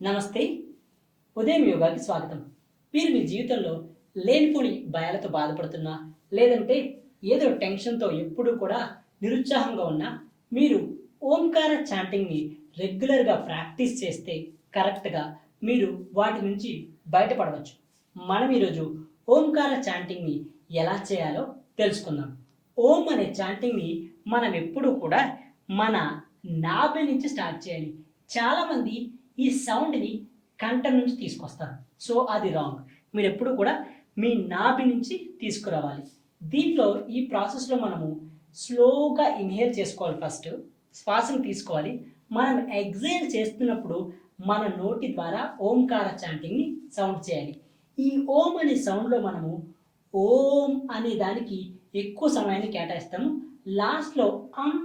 నమస్తే. ఉదయం యోగాకి స్వాగతం. మీరు మీ జీవితంలో లేనిపోని భయాలతో బాధపడుతున్నా, లేదంటే ఏదో టెన్షన్‌తో ఎప్పుడూ కూడా నిరుత్సాహంగా ఉన్నా, మీరు ఓంకార చాంటింగ్‌ని రెగ్యులర్‌గా ప్రాక్టీస్ చేస్తే కరెక్ట్‌గా మీరు వాటి నుంచి బయటపడవచ్చు. మనం ఈరోజు ఓంకార చాంటింగ్‌ని ఎలా చేయాలో తెలుసుకుందాం. ఓం అనే చాంటింగ్‌ని మనం ఎప్పుడూ కూడా మన నాభి నుంచి స్టార్ట్ చేయాలి. చాలామంది ఈ సౌండ్‌ని కంఠం నుంచి తీసుకొస్తారు. సో, అది రాంగ్. మీరెప్పుడు కూడా మీ నాభి నుంచి తీసుకురావాలి. దీంట్లో ఈ ప్రాసెస్‌లో మనము స్లోగా ఇన్‌హేల్ చేసుకోవాలి ఫస్ట్. శ్వాసను తీసుకోవాలి. మనం ఎక్స్‌హేల్ చేస్తున్నప్పుడు మన నోటి ద్వారా ఓంకార చాంటింగ్‌ని సౌండ్ చేయాలి. ఈ ఓం అనే సౌండ్‌లో మనము ఓం అనే దానికి ఎక్కువ సమయాన్ని కేటాయిస్తాము. లాస్ట్‌లో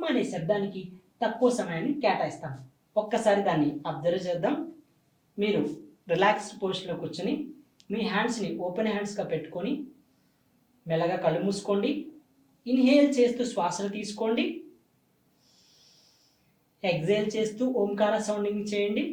అనే శబ్దానికి తక్కువ సమయాన్ని కేటాయిస్తాము. ఒక్కసారి దాన్ని అబ్జర్వ్ చేద్దాం. మీరు రిలాక్స్డ్ పొజిషన్‌లో కూర్చొని మీ హ్యాండ్స్‌ని ఓపెన్ హ్యాండ్స్‌గా పెట్టుకొని మెల్లగా కళ్ళు మూసుకోండి. ఇన్‌హేల్ చేస్తూ శ్వాసను తీసుకోండి. ఎక్స్‌హేల్ చేస్తూ ఓంకార సౌండింగ్ చేయండి.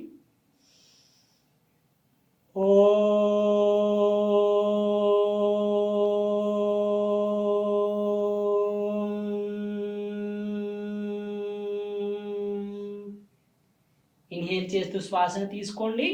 ఇన్‌హేల్ చేస్తూ శ్వాసను తీసుకోండి.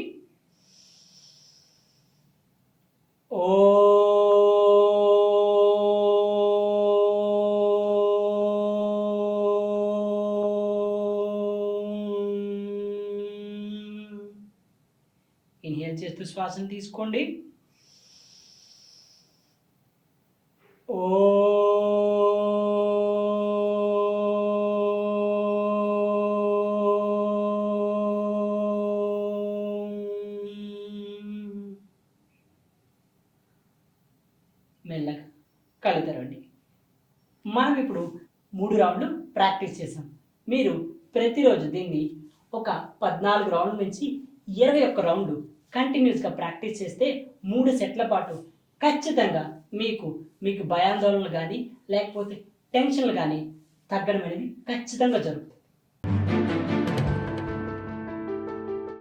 ఇన్‌హేల్ చేస్తూ శ్వాసను తీసుకోండి. మెల్లగా కళ్ళు తెరవండి. మనం ఇప్పుడు 3 రౌండ్లు ప్రాక్టీస్ చేసాం. మీరు ప్రతిరోజు దీన్ని ఒక 14 రౌండ్ల నుంచి 21 రౌండ్లు కంటిన్యూస్‌గా ప్రాక్టీస్ చేస్తే 3 సెట్ల పాటు ఖచ్చితంగా మీకు భయాందోళనలు గానీ, లేకపోతే టెన్షన్‌లు గానీ తగ్గడం అనేది ఖచ్చితంగా జరుగుతుంది.